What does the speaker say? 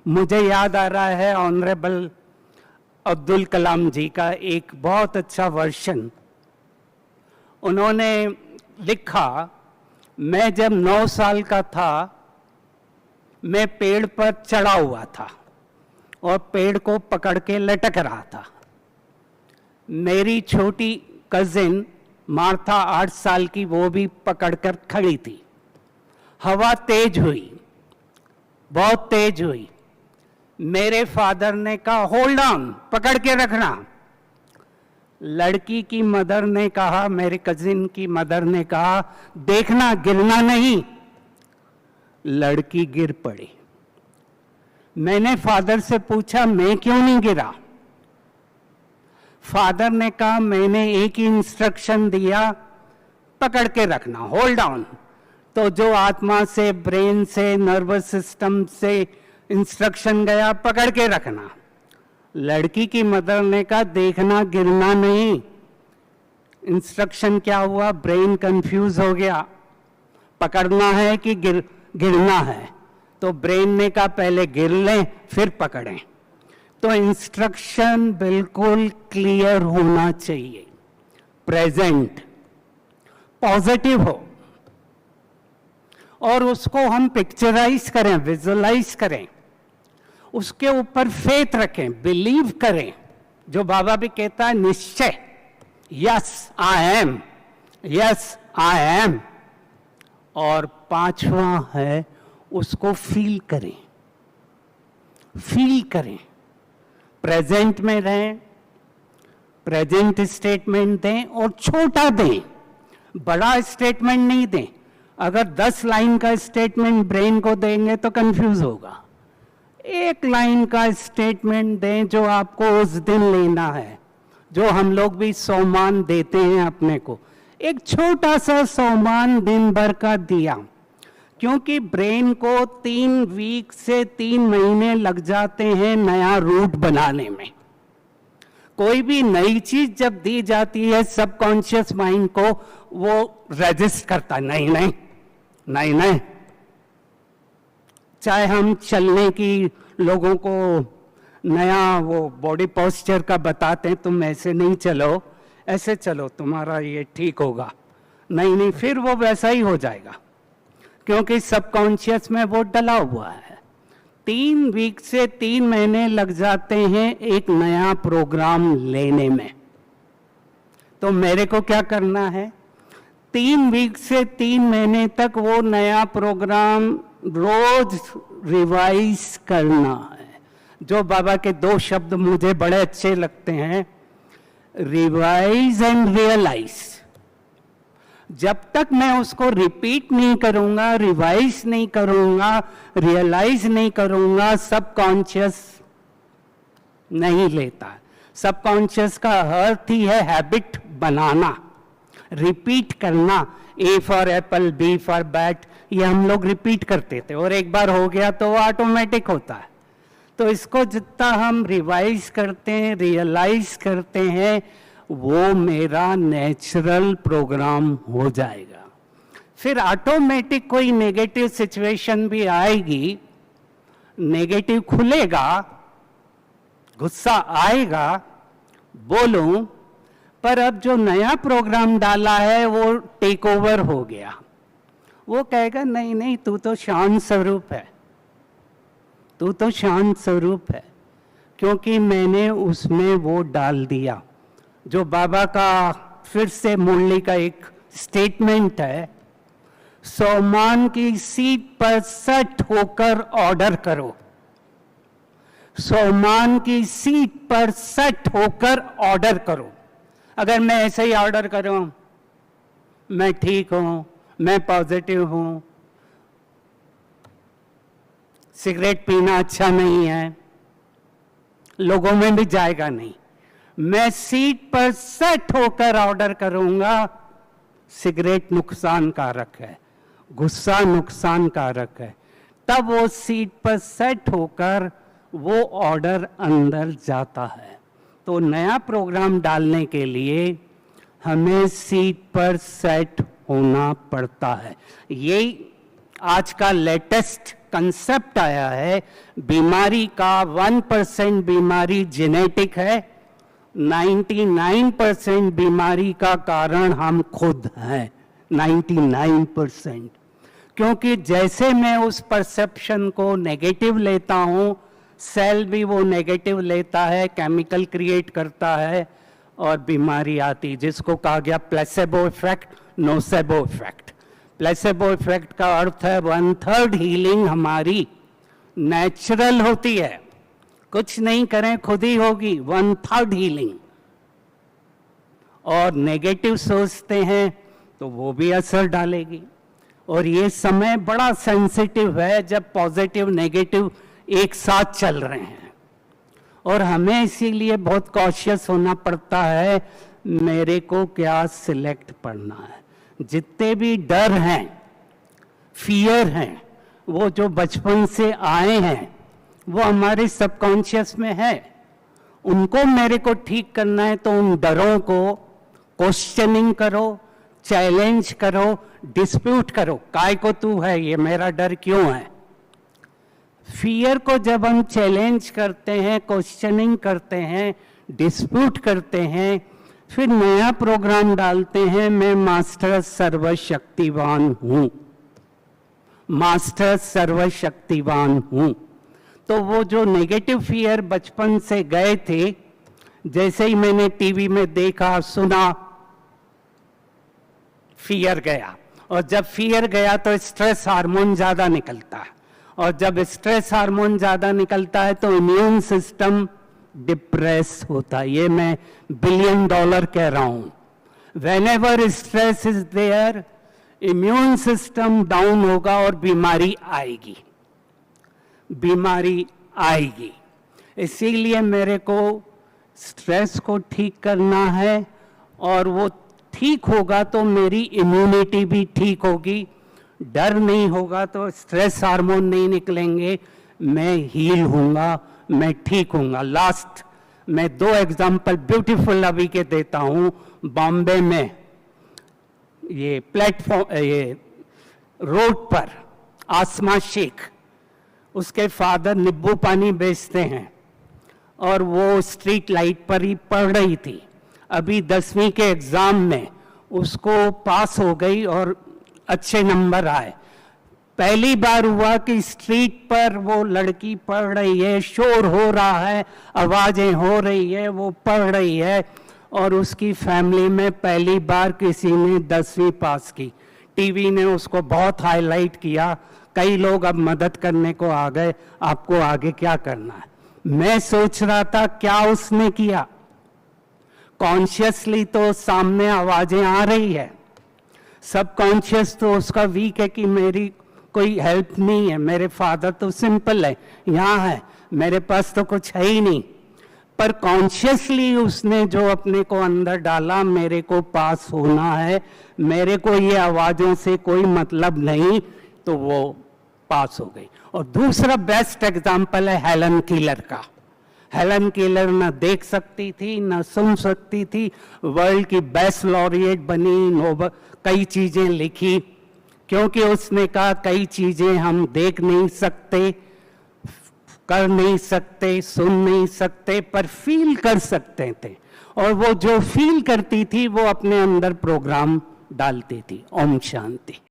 मुझे याद आ रहा है ऑनरेबल अब्दुल कलाम जी का एक बहुत अच्छा वर्शन। उन्होंने लिखा, मैं जब 9 साल का था मैं पेड़ पर चढ़ा हुआ था और पेड़ को पकड़ के लटक रहा था। मेरी छोटी कजिन मार्था 8 साल की, वो भी पकड़कर खड़ी थी। हवा तेज हुई, बहुत तेज हुई। मेरे फादर ने कहा होल्ड ऑन, पकड़ के रखना। लड़की की मदर ने कहा, मेरी कजिन की मदर ने कहा, देखना गिरना नहीं। लड़की गिर पड़ी। मैंने फादर से पूछा मैं क्यों नहीं गिरा। फादर ने कहा मैंने एक ही इंस्ट्रक्शन दिया, पकड़ के रखना, होल्ड ऑन। तो जो आत्मा से, ब्रेन से, नर्वस सिस्टम से इंस्ट्रक्शन गया, पकड़ के रखना। लड़की की मदर ने कहा देखना गिरना नहीं। इंस्ट्रक्शन क्या हुआ, ब्रेन कंफ्यूज हो गया, पकड़ना है कि गिरना है। तो ब्रेन ने कहा पहले गिर लें फिर पकड़ें। तो इंस्ट्रक्शन बिल्कुल क्लियर होना चाहिए, प्रेजेंट, पॉजिटिव हो, और उसको हम पिक्चराइज करें, विजुअलाइज करें, उसके ऊपर फेथ रखें, बिलीव करें। जो बाबा भी कहता है निश्चय, yes I am, yes I am. और 5वां है उसको फील करें, फील करें, प्रेजेंट में रहें, प्रेजेंट स्टेटमेंट दें और छोटा दें, बड़ा स्टेटमेंट नहीं दें। अगर 10 लाइन का स्टेटमेंट ब्रेन को देंगे तो कंफ्यूज होगा। 1 लाइन का स्टेटमेंट दें जो आपको उस दिन लेना है, जो हम लोग भी सम्मान देते हैं अपने को। एक छोटा सा सम्मान दिन भर का दिया, क्योंकि ब्रेन को 3 वीक से 3 महीने लग जाते हैं नया रूट बनाने में। कोई भी नई चीज जब दी जाती है सबकॉन्शियस माइंड को, वो रजिस्ट करता नहीं नहीं नहीं नहीं। चाहे हम चलने की लोगों को नया वो बॉडी पोस्चर का बताते हैं, तुम ऐसे नहीं चलो, ऐसे चलो, तुम्हारा ये ठीक होगा, नहीं नहीं, फिर वो वैसा ही हो जाएगा, क्योंकि सबकॉन्शियस में वो डला हुआ है। 3 वीक से 3 महीने लग जाते हैं एक नया प्रोग्राम लेने में। तो मेरे को क्या करना है, 3 वीक से 3 महीने तक वो नया प्रोग्राम रोज रिवाइज करना है। जो बाबा के 2 शब्द मुझे बड़े अच्छे लगते हैं, रिवाइज एंड रियलाइज। जब तक मैं उसको रिपीट नहीं करूंगा, रिवाइज नहीं करूंगा, रियलाइज नहीं करूंगा, सबकॉन्शियस नहीं लेता। सबकॉन्शियस का अर्थ ही है हैबिट बनाना, रिपीट करना। A for apple, B for bat, ये हम लोग रिपीट करते थे, और एक बार हो गया तो वो ऑटोमेटिक होता है। तो इसको जितना हम रिवाइज करते हैं, रियलाइज करते हैं, वो मेरा नेचुरल प्रोग्राम हो जाएगा। फिर ऑटोमेटिक कोई नेगेटिव सिचुएशन भी आएगी, नेगेटिव खुलेगा, गुस्सा आएगा, बोलूं, पर अब जो नया प्रोग्राम डाला है वो टेक ओवर हो गया। वो कहेगा नहीं नहीं, तू तो शांत स्वरूप है, तू तो शांत स्वरूप है, क्योंकि मैंने उसमें वो डाल दिया। जो बाबा का फिर से मुरली का एक स्टेटमेंट है, सम्मान की सीट पर सेट होकर ऑर्डर करो, सम्मान की सीट पर सेट होकर ऑर्डर करो। अगर मैं ऐसे ही ऑर्डर करूं, मैं ठीक हूं, मैं पॉजिटिव हूं, सिगरेट पीना अच्छा नहीं है, लोगों में भी जाएगा नहीं। मैं सीट पर सेट होकर ऑर्डर करूंगा, सिगरेट नुकसानकारक है, गुस्सा नुकसानकारक है, तब वो सीट पर सेट होकर वो ऑर्डर अंदर जाता है। तो नया प्रोग्राम डालने के लिए हमें सीट पर सेट होना पड़ता है। यही आज का लेटेस्ट कंसेप्ट आया है, बीमारी का 1% बीमारी जेनेटिक है, 99% बीमारी का कारण हम खुद हैं, 99%। क्योंकि जैसे मैं उस परसेप्शन को नेगेटिव लेता हूं, सेल भी वो नेगेटिव लेता है, केमिकल क्रिएट करता है और बीमारी आती, जिसको कहा गया placebo effect, nocebo effect. Placebo effect का अर्थ है 1/3 हीलिंग हमारी नेचुरल होती है, कुछ नहीं करें खुद ही होगी, 1/3 हीलिंग। और नेगेटिव सोचते हैं तो वो भी असर डालेगी। और ये समय बड़ा सेंसिटिव है जब पॉजिटिव नेगेटिव एक साथ चल रहे हैं, और हमें इसीलिए बहुत कॉशियस होना पड़ता है, मेरे को क्या सिलेक्ट पढ़ना है। जितने भी डर हैं, फियर हैं, वो जो बचपन से आए हैं, वो हमारे सबकॉन्शियस में है। उनको मेरे को ठीक करना है तो उन डरों को क्वेश्चनिंग करो, चैलेंज करो, डिस्प्यूट करो, काय को तू है, ये मेरा डर क्यों है। फियर को जब हम चैलेंज करते हैं, क्वेश्चनिंग करते हैं, डिस्प्यूट करते हैं, फिर नया प्रोग्राम डालते हैं, मैं मास्टर सर्वशक्तिवान हूं, मास्टर सर्वशक्तिवान हूं। तो वो जो नेगेटिव फियर बचपन से गए थे, जैसे ही मैंने टीवी में देखा सुना, फियर गया, और जब फियर गया तो स्ट्रेस हार्मोन ज्यादा निकलता है, और जब स्ट्रेस हार्मोन ज्यादा निकलता है तो इम्यून सिस्टम डिप्रेस होता है। ये मैं $1 बिलियन कह रहा हूं। Whenever stress is there, immune system down होगा और बीमारी आएगी, बीमारी आएगी। इसीलिए मेरे को स्ट्रेस को ठीक करना है, और वो ठीक होगा तो मेरी इम्यूनिटी भी ठीक होगी। डर नहीं होगा तो स्ट्रेस हार्मोन नहीं निकलेंगे, मैं हील होऊंगा, मैं ठीक होऊंगा। लास्ट मैं 2 एग्जाम्पल ब्यूटीफुल अभी के देता हूं। बॉम्बे में ये प्लेटफॉर्म, ये रोड पर आसमा शेख, उसके फादर नींबू पानी बेचते हैं, और वो स्ट्रीट लाइट पर ही पढ़ रही थी। अभी 10वीं के एग्जाम में उसको पास हो गई और अच्छे नंबर आए। पहली बार हुआ कि स्ट्रीट पर वो लड़की पढ़ रही है, शोर हो रहा है, आवाजें हो रही है, वो पढ़ रही है, और उसकी फैमिली में पहली बार किसी ने 10वीं पास की। टीवी ने उसको बहुत हाईलाइट किया, कई लोग अब मदद करने को आ गए, आपको आगे क्या करना है। मैं सोच रहा था क्या उसने किया, कॉन्शियसली तो सामने आवाजें आ रही है, सबकॉन्शियस तो उसका वीक है कि मेरी कोई हेल्प नहीं है, मेरे फादर तो सिंपल है, यहाँ है, मेरे पास तो कुछ है ही नहीं। पर कॉन्शियसली उसने जो अपने को अंदर डाला, मेरे को पास होना है, मेरे को ये आवाजों से कोई मतलब नहीं, तो वो पास हो गई। और दूसरा बेस्ट एग्जाम्पल है हेलन कीलर का। हेलन कीलर ना देख सकती थी, ना सुन सकती थी, वर्ल्ड की बेस्ट लॉरिएट बनी, नोबल कई चीजें लिखी, क्योंकि उसने कहा कई चीजें हम देख नहीं सकते, कर नहीं सकते, सुन नहीं सकते, पर फील कर सकते थे। और वो जो फील करती थी वो अपने अंदर प्रोग्राम डालती थी। ओम शांति।